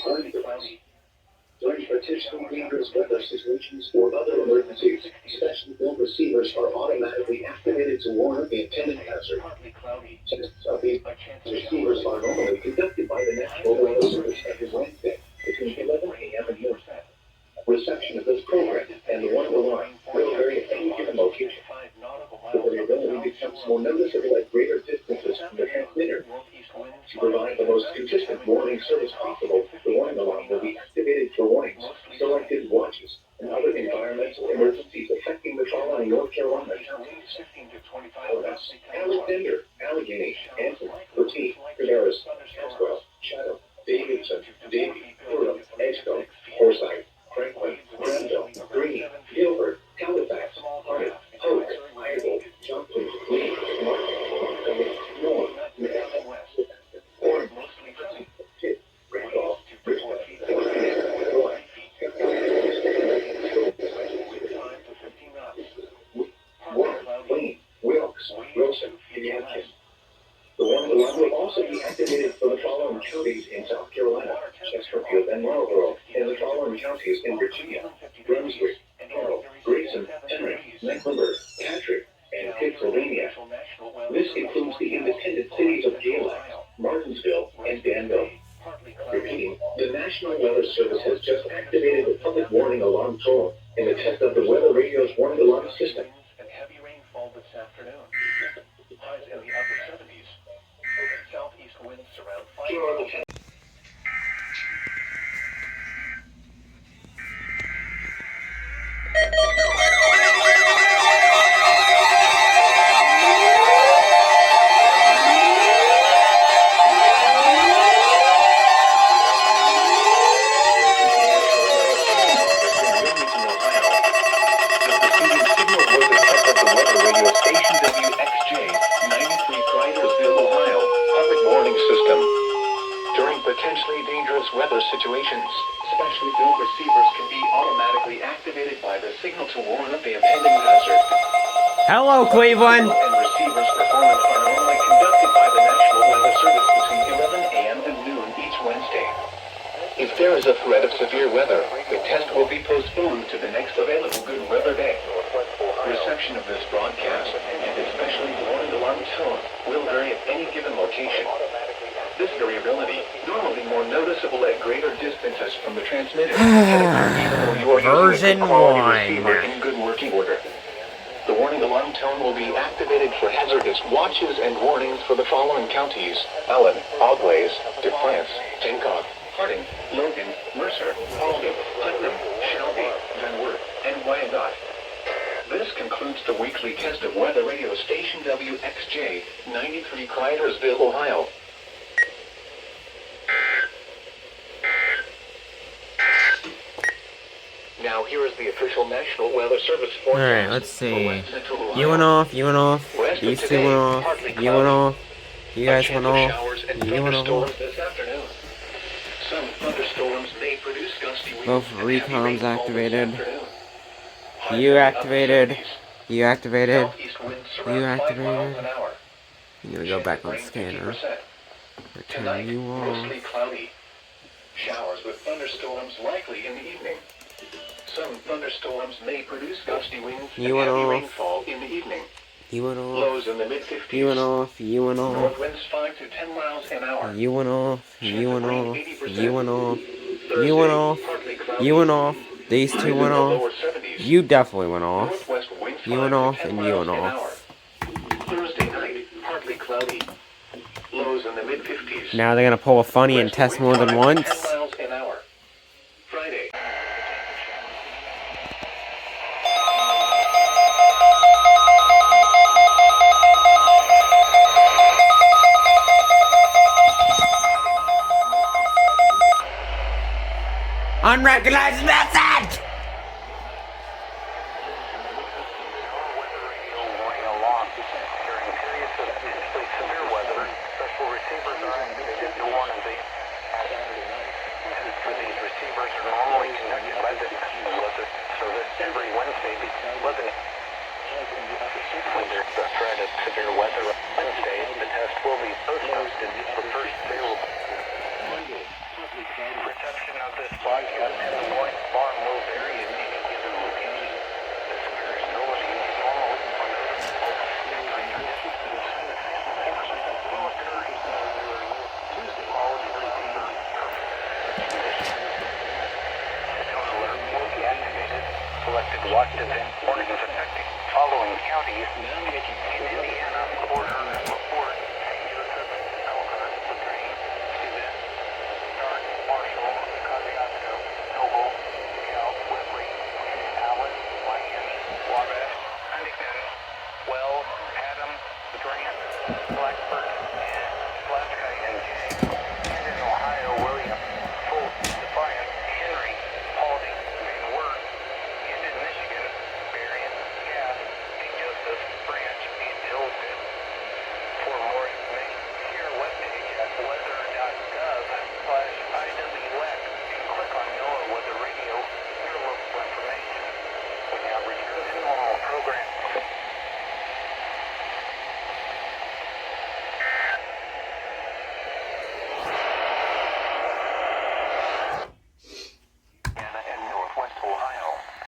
During potentially dangerous weather situations or other emergencies, specially built receivers are automatically activated to warn of the impending hazard. Tests of these receivers are normally conducted by the National Weather Service every Wednesday between 11 a.m. and noon. Reception of this program and the warning alarm will vary at any given location. The variability becomes more noticeable at greater distances from the transmitter. To provide the most consistent warning service possible, the warning alarm will be activated for warnings, selected watches, and other environmental emergencies affecting the following North Carolina counties: Tallahassee, Alexander, Allegheny, Anson, Latique, Cabarrus, Caswell, Chatham, Davidson, Davie, Durham, Edgecombe, Forsyth, Franklin, Granville, Greene, Gilbert, Halifax, Harnett, Hoke, Iredell, Johnson, Lee, Martin, Montgomery, North, Madison, West, Orange, Pitt, Randolph, Richmond, Roy, Warren, Wayne, Wilkes, Wilson, and Yadkin. The warning alarm will also be activated for the following counties in South Carolina: Chesterfield and Marlborough, and the following counties in Virginia: Brunswick, Laurel, Grayson, Henry, Mecklenburg, Patrick, and Pennsylvania. This includes the independent cities of Galax, Martinsville, and Danville. Repeating, the National Weather Service has just activated the public warning alarm tone in the test of the Weather Radio's warning alarm system. And heavy rainfall this afternoon. Highs in the upper 70s. Southeast winds around 5 miles. Potentially dangerous weather situations, specially built receivers can be automatically activated by the signal to warn of the impending hazard. Hello, Cleveland! And receivers' performance are normally conducted by the National Weather Service between 11 a.m. and noon each Wednesday. If there is a threat of severe weather, the test will be postponed to the next available good weather day. Reception of this broadcast, and especially the warning alarm tone, will vary at any given location. This variability, normally more noticeable at greater distances from the transmitter, Version 1 in good working order. The warning alarm tone will be activated for hazardous watches and warnings for the following counties: Allen, Auglaize, DeFrance, Hancock, Harding, Logan, Mercer, Albany, Putnam, Shelby, Van Wert, and Wyandotte. This concludes the weekly test of weather radio station WXJ 93 Cridersville, Ohio. Now here is the official National Weather Service forecast. Alright, let's see. You went off, these two went off, you went off, you guys went off, you went off. Some thunderstorms may produce gusty winds. Both recoms activated. You activated. You activated. You activated. I'm gonna go back on scanner. Return you off. Mostly cloudy. Showers with thunderstorms likely in the evening. Some thunderstorms may produce gusty winds and heavy rainfall in the evening. You went off. Lows in the mid-50s. You went off. You went off. North winds 5 to 10 miles an hour. You went off. You went off. You went off. You went off. You went off. These two went off. You definitely went off. You went off and you went off. Thursday night, partly cloudy. Lows in the mid-50s. Now they're gonna pull a funny and test more than once. 10 miles an hour. Friday. Unrecognized message!